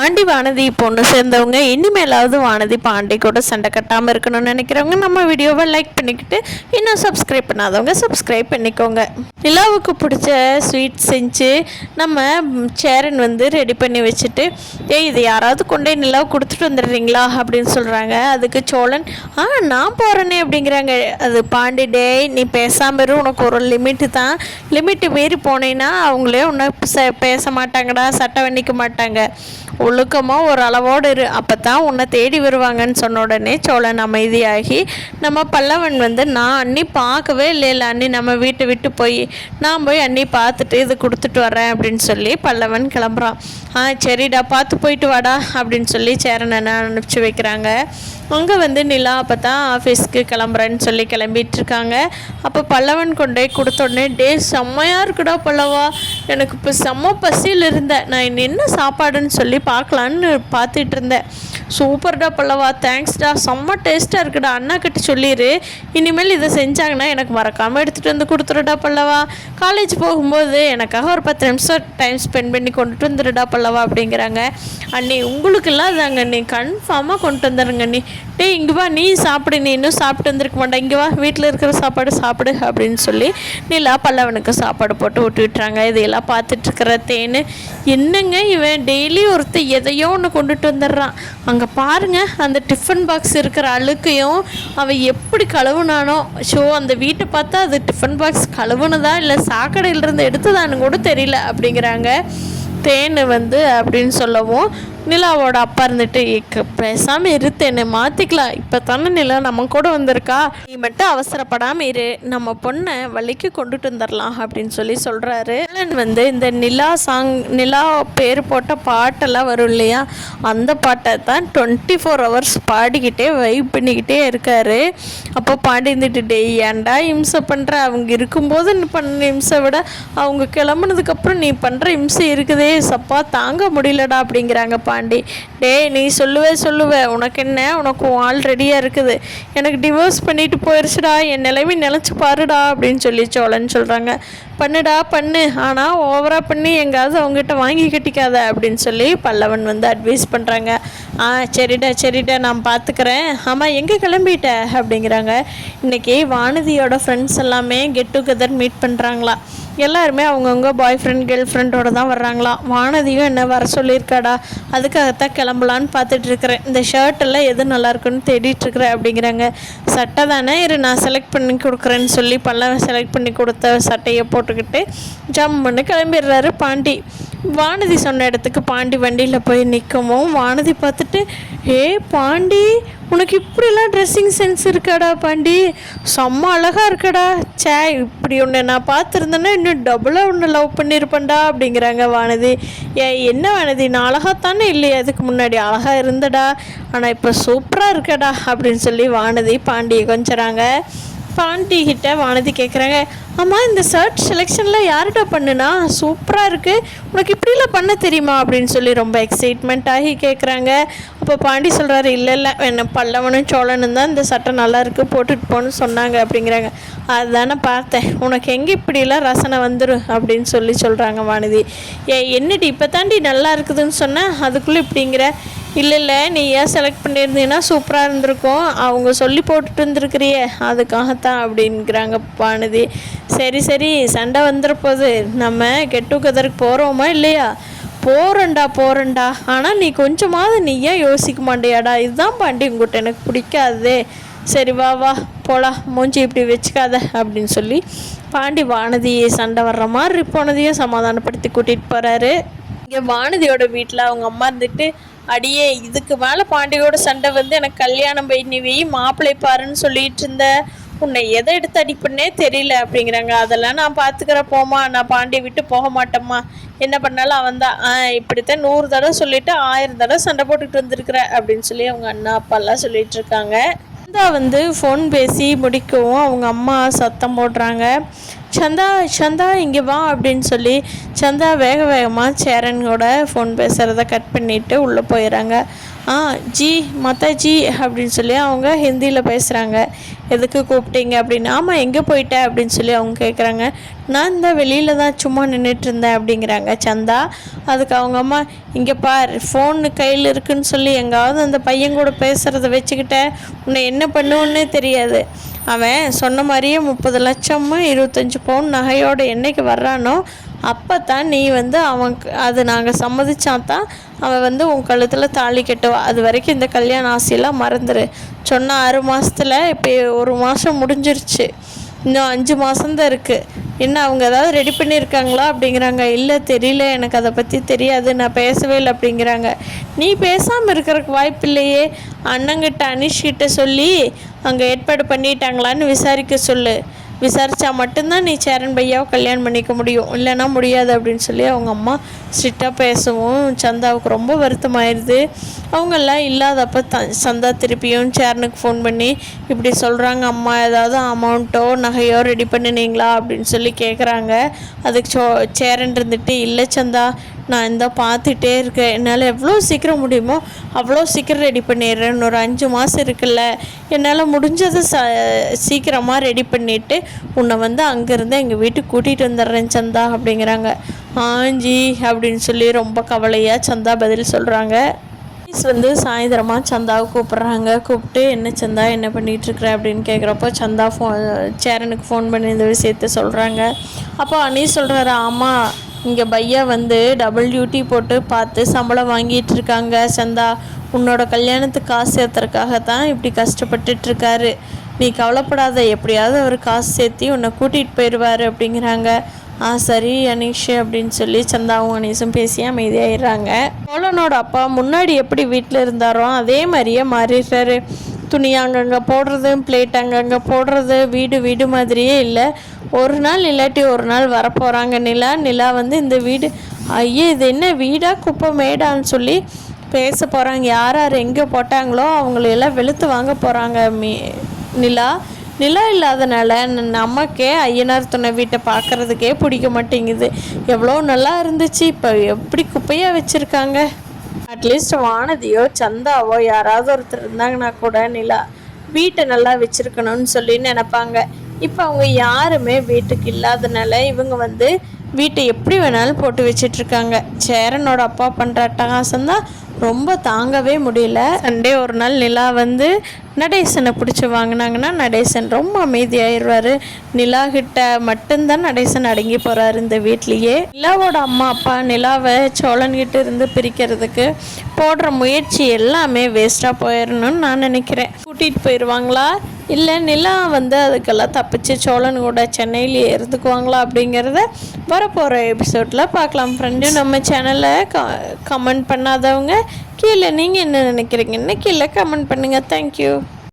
பாண்டி வானதி பொண்ணு சேர்ந்தவங்க இனிமேலாவது வானதி பாண்டி கூட சண்டை கட்டாமல் இருக்கணும்னு நினைக்கிறவங்க நம்ம வீடியோவை லைக் பண்ணிக்கிட்டு இன்னும் சப்ஸ்கிரைப் பண்ணாதவங்க சப்ஸ்கிரைப் பண்ணிக்கோங்க. நிலாவுக்கு பிடிச்ச ஸ்வீட் செஞ்சு நம்ம சேரன் ரெடி பண்ணி வச்சுட்டு இது யாராவது கொண்டே நிலாவை கொடுத்துட்டு வந்துடுறீங்களா அப்படின்னு சொல்கிறாங்க. அதுக்கு சோழன் நான் போகிறேனே அப்படிங்கிறாங்க. அது பாண்டி நீ பேசாமல் இரு, உனக்கு ஒரு லிமிட்டு தான், லிமிட்டு மீறி போனேன்னா அவங்களே உன்னை பேச மாட்டாங்கடா, சட்டை வண்டிக்க மாட்டாங்க, ஒழுக்கமாக ஒரு அளவோடு இரு, அப்போ தான் உன்னை தேடி வருவாங்கன்னு சொன்ன உடனே சோழன் அமைதியாகி நம்ம பல்லவன் நான் அண்ணி பார்க்கவே இல்லை அண்ணி, நம்ம வீட்டை விட்டு நான் போய் அண்ணி பார்த்துட்டு இது கொடுத்துட்டு வரேன் அப்படின்னு சொல்லி பல்லவன் கிளம்புறான். சரிடா பார்த்து போயிட்டு வாடா அப்படின்னு சொல்லி சேரனை அனுப்பிச்சி வைக்கிறாங்க. அங்கே நிலா அப்போ தான் ஆஃபீஸ்க்கு கிளம்புறேன்னு சொல்லி கிளம்பிட்டுருக்காங்க. அப்போ பல்லவன் கொண்டே கொடுத்த உடனே செம்மையாக இருக்குடா பல்லவா, எனக்கு இப்போ செம்ம பசியில் இருந்தேன், நான் என்ன சாப்பாடுன்னு சொல்லி பார்க்கலான்னு பார்த்துட்டு இருந்தேன், சூப்பர்டா பல்லவா, தேங்க்ஸ்டா, செம்ம டேஸ்ட்டாக இருக்குடா, அண்ணா கிட்ட சொல்லிடு இனிமேல் இதை செஞ்சாங்கன்னா எனக்கு மறக்காமல் எடுத்துகிட்டு கொடுத்துருடா பல்லவா, காலேஜ் போகும்போது எனக்காக ஒரு 10 நிமிஷம் டைம் ஸ்பெண்ட் பண்ணி கொண்டுட்டு வந்துடுடா பல்லவா அப்படிங்கிறாங்க. அண்ணி உங்களுக்கெல்லாம் அதாங்க அண்ணி, கன்ஃபார்மாக கொண்டு வந்துடுங்க அண்ணி, இங்கே வா நீ சாப்பிடு, நீ இன்னும் சாப்பிட்டு வந்துருக்க மாட்டேன், இங்கே வா வீட்டில் இருக்கிற சாப்பாடு சாப்பிடு அப்படின்னு சொல்லி நிலா பல்லவனுக்கு சாப்பாடு போட்டு விட்டு விட்டுறாங்க. இதையெல்லாம் பார்த்துட்ருக்கிற தேனு என்னங்க இவன் டெய்லி ஒருத்தர் எதையோ ஒன்று கொண்டுட்டு வந்துடுறான், அங்கே பாருங்கள் அந்த டிஃபன் பாக்ஸ் இருக்கிற அழுக்கையும் அவன் எப்படி கழுவுனானோ, அந்த வீட்டை பார்த்தா அது டிஃபன் பாக்ஸ் கழுவுனதா இல்லை சாக்கடையிலிருந்து எடுத்ததான்னு கூட தெரியல அப்படிங்கிறாங்க. தேன் அப்படின்னு சொல்லவும் நிலாவோட அப்பா பேசாமல் இருத்தேன்னு மாற்றிக்கலாம், இப்போ தானே நிலா நம்ம கூட வந்திருக்கா, நீ மட்டும் அவசரப்படாமல் இரு, நம்ம பொண்ணை வழிக்கு கொண்டுட்டு வந்துடலாம் அப்படின்னு சொல்லி சொல்கிறாரு. இந்த நிலா பேர் போட்ட பாட்டெல்லாம் வரும் இல்லையா, அந்த பாட்டை தான் 24 hours பாடிக்கிட்டே வைப் பண்ணிக்கிட்டே இருக்காரு. அப்போ பாடி ஏன்டா இம்சை பண்ணுற, அவங்க இருக்கும்போது நீ பண்ண இம்சை விட அவங்க கிளம்புனதுக்கப்புறம் நீ பண்ணுற இம்சை இருக்குதே சப்பா தாங்க முடியலடா அப்படிங்கிறாங்க பாண்டி. நீ சொல்லுவே உனக்கு என்ன, உனக்கு ஆல்ரெடியாக இருக்குது, எனக்கு டிவோர்ஸ் பண்ணிட்டு போயிடுச்சுடா, என் நிலைமை நினச்சி பாருடா அப்படின்னு சொல்லி சோழன் சொல்கிறாங்க. பண்ணுடா பண்ணு, ஆனால் ஓவராக பண்ணி எங்காவது அவங்ககிட்ட வாங்கி கட்டிக்காத அப்படின்னு சொல்லி பல்லவன் அட்வைஸ் பண்ணுறாங்க. சரிடா நான் பார்த்துக்கிறேன், ஆமாம் எங்கே கிளம்பிட்ட அப்படிங்கிறாங்க. இன்றைக்கி வானதியோட ஃப்ரெண்ட்ஸ் எல்லாமே கெட் டுகெதர் மீட் பண்ணுறாங்களா, எல்லாருமே அவங்கவுங்க பாய் ஃப்ரெண்ட் கேர்ள் ஃப்ரெண்டோடு தான் வர்றாங்களாம். வானதியும் என்ன வர சொல்லியிருக்காடா, அதுக்காகத்தான் கிளம்பலான்னு பார்த்துட்ருக்குறேன், இந்த ஷர்ட்டெல்லாம் எது நல்லாயிருக்குன்னு தேடிட்டுருக்குறேன் அப்படிங்கிறாங்க. சட்டை தானே இரு நான் செலக்ட் பண்ணி கொடுக்குறேன்னு சொல்லி பல்லவன் செலக்ட் பண்ணி கொடுத்த சட்டையை போட்டுக்கிட்டு ஜம்முன்னு கிளம்பிடுறாரு பாண்டி. வானதி சொன்ன இடத்துக்கு பாண்டி வண்டியில் போய் நிற்கவும் வானதி பார்த்துட்டு பாண்டி உனக்கு இப்படிலாம் ட்ரெஸ்ஸிங் சென்ஸ் இருக்காடா பாண்டி, செம்ம அழகாக இருக்கடா, இப்படி ஒன்று நான் பார்த்துருந்தேன்னா இன்னும் டபுளாக ஒன்று லவ் பண்ணியிருப்பேன்டா அப்படிங்கிறாங்க வானதி. என்ன வானதி நான் அழகாத்தானே இல்லையா, அதுக்கு முன்னாடி அழகாக இருந்தடா, ஆனால் இப்போ சூப்பராக இருக்கடா அப்படின்னு சொல்லி வானதி பாண்டியை கொஞ்சறாங்க. பாண்டிகிட்ட வானதி கேட்குறாங்க, ஆமாம் இந்த ஷர்ட் செலெக்ஷனில் யார்கிட்ட பண்ணுனா, சூப்பராக இருக்குது, உனக்கு இப்படிலாம் பண்ண தெரியுமா அப்படின்னு சொல்லி ரொம்ப எக்ஸைட்மெண்ட் ஆகி கேட்குறாங்க. அப்போ பாண்டி சொல்கிறாரு, இல்லை என்ன பல்லவனும் சோழனும் தான் இந்த சட்டை நல்லாயிருக்கு போட்டுட்டு போன்னு சொன்னாங்க அப்படிங்கிறாங்க. அதுதானே பார்த்தேன், உனக்கு எங்கே இப்படிலாம் ரசனை வந்துடும் அப்படின்னு சொல்லி சொல்கிறாங்க வானதி. என்னடி இப்போ தாண்டி நல்லா இருக்குதுன்னு சொன்னேன், அதுக்குள்ளே இப்படிங்கிற, இல்லை நீ ஏன் செலக்ட் பண்ணியிருந்தீங்கன்னா சூப்பராக இருந்திருக்கும், அவங்க சொல்லி போட்டுட்டு இருந்துருக்கிறியே அதுக்காகத்தான் அப்படிங்கிறாங்க வானதி. சரி சண்டை வந்துருப்போது, நம்ம கெட் டுகெதருக்கு போகிறோமா இல்லையா, போகிறேன்டா, ஆனால் நீ கொஞ்சமாவது நீ ஏன் யோசிக்க மாட்டியாடா, இதுதான் பாண்டி உங்கள்கிட்ட எனக்கு பிடிக்காதே, சரி வா போலாம், மூஞ்சி இப்படி வச்சுக்காத அப்படின்னு சொல்லி பாண்டி வானதியை சண்டை வர்ற மாதிரி போனதையும் சமாதானப்படுத்தி கூட்டிகிட்டு போகிறாரு. இங்கே வானதியோட வீட்டில் அவங்க அம்மா அடியே இதுக்கு மேலே பாண்டியோட சண்டை எனக்கு கல்யாணம் பண்ணி வை, மாப்பிள்ளை பாருன்னு சொல்லிட்டு இருந்த, உன்னை எதை எடுத்து அடிப்பண்ணே தெரியல அப்படிங்கிறாங்க. அதெல்லாம் நான் பார்த்துக்கிறேன் போமா, நான் பாண்டியை விட்டு போக மாட்டேம்மா, என்ன பண்ணாலும் அவன் தான், இப்படித்தான் 100 தடவை சொல்லிவிட்டு 1000 தடவை சண்டை போட்டுக்கிட்டு வந்துருக்குற அப்படின்னு சொல்லி அவங்க அண்ணா அப்பாலாம் சொல்லிட்டு இருக்காங்க. சந்தா ஃபோன் பேசி முடிக்கவும் அவங்க அம்மா சத்தம் போடுறாங்க, சந்தா இங்கே வா அப்படின்னு சொல்லி சந்தா வேகமாக சேரனோட ஃபோன் பேசுகிறத கட் பண்ணிவிட்டு உள்ளே போயிடறாங்க. ஜி மாதாஜி அப்படின்னு சொல்லி அவங்க ஹிந்தியில் பேசுகிறாங்க. எதுக்கு கூப்பிட்டீங்க அப்படின்னு. ஆமாம், எங்கே போயிட்ட அப்படின்னு சொல்லி அவங்க கேட்குறாங்க. நான் இந்த வெளியில் தான் சும்மா நின்றுட்டு இருந்தேன் அப்படிங்கிறாங்க சந்தா. அதுக்கு அவங்க அம்மா, இங்கே பார், ஃபோனு கையில் இருக்குன்னு சொல்லி எங்காவது அந்த பையன் கூட பேசுகிறத வச்சுக்கிட்ட உன்னை என்ன பண்ணுவோன்னே தெரியாது. அவன் சொன்ன மாதிரியே 30 லட்சம் 25 பவுன் நகையோடு என்னைக்கு வர்றானோ அப்போ தான் நீ வந்து அவனுக்கு அது நாங்கள் சம்மதிச்சாதான் அவன் உன் கழுத்தில் தாலி கட்டுவா. அது வரைக்கும் இந்த கல்யாண ஆசையெல்லாம் மறந்துடு. சொன்ன 6 மாதத்தில் இப்போ 1 மாதம் முடிஞ்சிருச்சு, இன்னும் 5 மாதம்தான் இருக்குது. என்ன அவங்க ஏதாவது ரெடி பண்ணியிருக்காங்களா அப்படிங்கிறாங்க. இல்லை தெரியல, எனக்கு அதை பற்றி தெரியாது, நான் பேசவே இல்லை அப்படிங்கிறாங்க. நீ பேசாமல் இருக்கிறதுக்கு வாய்ப்பு இல்லையே. அண்ணங்கிட்ட அனிஷ்கிட்ட சொல்லி அங்கே ஏற்பாடு பண்ணிட்டாங்களான்னு விசாரிக்க சொல்லு. விசாரித்தா மட்டும்தான் நீ சேரன் பையாவை கல்யாணம் பண்ணிக்க முடியும், இல்லைன்னா முடியாது அப்படின்னு சொல்லி அவங்க அம்மா ஸ்ட்ரிக்டாக பேசவும் சந்தாவுக்கு ரொம்ப வருத்தமாயிருது. அவங்கெல்லாம் இல்லாதப்போ சந்தா திருப்பியும் சேரனுக்கு ஃபோன் பண்ணி இப்படி சொல்கிறாங்க, அம்மா ஏதாவது அமௌண்ட்டோ நகையோ ரெடி பண்ணினீங்களா அப்படின்னு சொல்லி கேட்குறாங்க. அதுக்கு சேரன் இருந்துட்டு, இல்லை சந்தா, நான் இந்த பார்த்துட்டே இருக்கேன், என்னால் எவ்வளோ சீக்கிரம் முடியுமோ அவ்வளோ சீக்கிரம் ரெடி பண்ணிடுறேன். இன்னொரு 5 மாதம் இருக்குல்ல, என்னால் முடிஞ்சதை சீக்கிரமாக ரெடி பண்ணிவிட்டு உன்னை அங்கேருந்து எங்கள் வீட்டுக்கு கூட்டிகிட்டு வந்துடுறேன் சந்தா அப்படிங்கிறாங்க. ஆஞ்சி அப்படின்னு சொல்லி ரொம்ப கவலையாக சந்தா பதில் சொல்கிறாங்க. சாயந்தரமாக சந்தாவை கூப்பிட்றாங்க. கூப்பிட்டு, என்ன சந்தா, என்ன பண்ணிகிட்ருக்குற அப்படின்னு கேட்குறப்போ சந்தா சேரனுக்கு ஃபோன் பண்ணி இந்த விஷயத்த சொல்கிறாங்க. அப்போ அனீஸ் சொல்கிறாரு, ஆமாம், இங்கே பையா டபுள் டியூட்டி போட்டு பார்த்து சம்பளம் வாங்கிட்டு இருக்காங்க சந்தா. உன்னோட கல்யாணத்துக்கு காசு சேர்த்துறதுக்காக தான் இப்படி கஷ்டப்பட்டுட்ருக்காரு. நீ கவலைப்படாத, எப்படியாவது அவர் காசு சேர்த்தி உன்னை கூட்டிகிட்டு போயிடுவார் அப்படிங்கிறாங்க. சரி அனீஷ் அப்படின்னு சொல்லி சந்தாவும் அனீஷும் பேசி அமைதியாகிடுறாங்க. சோழனோட அப்பா முன்னாடி எப்படி வீட்டில் இருந்தாரோ அதே மாதிரியே மாறிடுறாரு. துணி அங்கங்கே போடுறது, பிளேட் அங்கங்கே போடுறது, வீடு மாதிரியே இல்லை. ஒரு நாள் இல்லாட்டி ஒரு நாள் வரப்போகிறாங்க நிலா இந்த வீடு, ஐயே இது என்ன வீடா குப்பை மேடான்னு சொல்லி பேச போகிறாங்க. யார் எங்கே போட்டாங்களோ அவங்களையெல்லாம் வெளுத்து வாங்க போகிறாங்க. நிலா இல்லாதனால நமக்கே ஐயனார் துணை வீட்டை பார்க்குறதுக்கே பிடிக்க மாட்டேங்குது. எவ்வளோ நல்லா இருந்துச்சு, இப்போ எப்படி குப்பையாக வச்சுருக்காங்க. அட்லீஸ்ட் வானதியோ சந்தாவோ யாராவது ஒருத்தர் இருந்தாங்கன்னா கூட நிலா வீட்டை நல்லா வச்சுருக்கணும்னு சொல்லி நினைப்பாங்க. இப்போ அவங்க யாருமே வீட்டுக்கு இல்லாதனால இவங்க வீட்டை எப்படி வேணாலும் போட்டு வச்சிட்ருக்காங்க. சேரனோட அப்பா பண்ணுற அட்டகாசம்தான் ரொம்ப தாங்கவே முடியல. சண்டே ஒரு நாள் நிலா நடேசனை பிடிச்சி வாங்கினாங்கன்னா நடேசன் ரொம்ப அமைதியாகிடுவார். நிலா கிட்ட மட்டும்தான் நடேசன் அடங்கி போகிறாரு இந்த வீட்லேயே. நிலாவோட அம்மா அப்பா நிலாவை சோழன்கிட்ட இருந்து பிரிக்கிறதுக்கு போடுற முயற்சி எல்லாமே வேஸ்ட்டாக போயிடணும்னு நான் நினைக்கிறேன். கூட்டிகிட்டு போயிடுவாங்களா, இல்லை நிலா அதுக்கெல்லாம் தப்பிச்சு சோழன் கூட சென்னையிலேயே இருந்துக்குவாங்களா அப்படிங்கிறத வரப்போகிற எபிசோடில் பார்க்கலாம். ஃப்ரெண்டு, நம்ம சேனலை கமெண்ட் பண்ணாதவங்க கீழே நீங்கள் என்ன நினைக்கிறீங்கன்னு கீழே கமெண்ட் பண்ணுங்கள். தேங்க்யூ.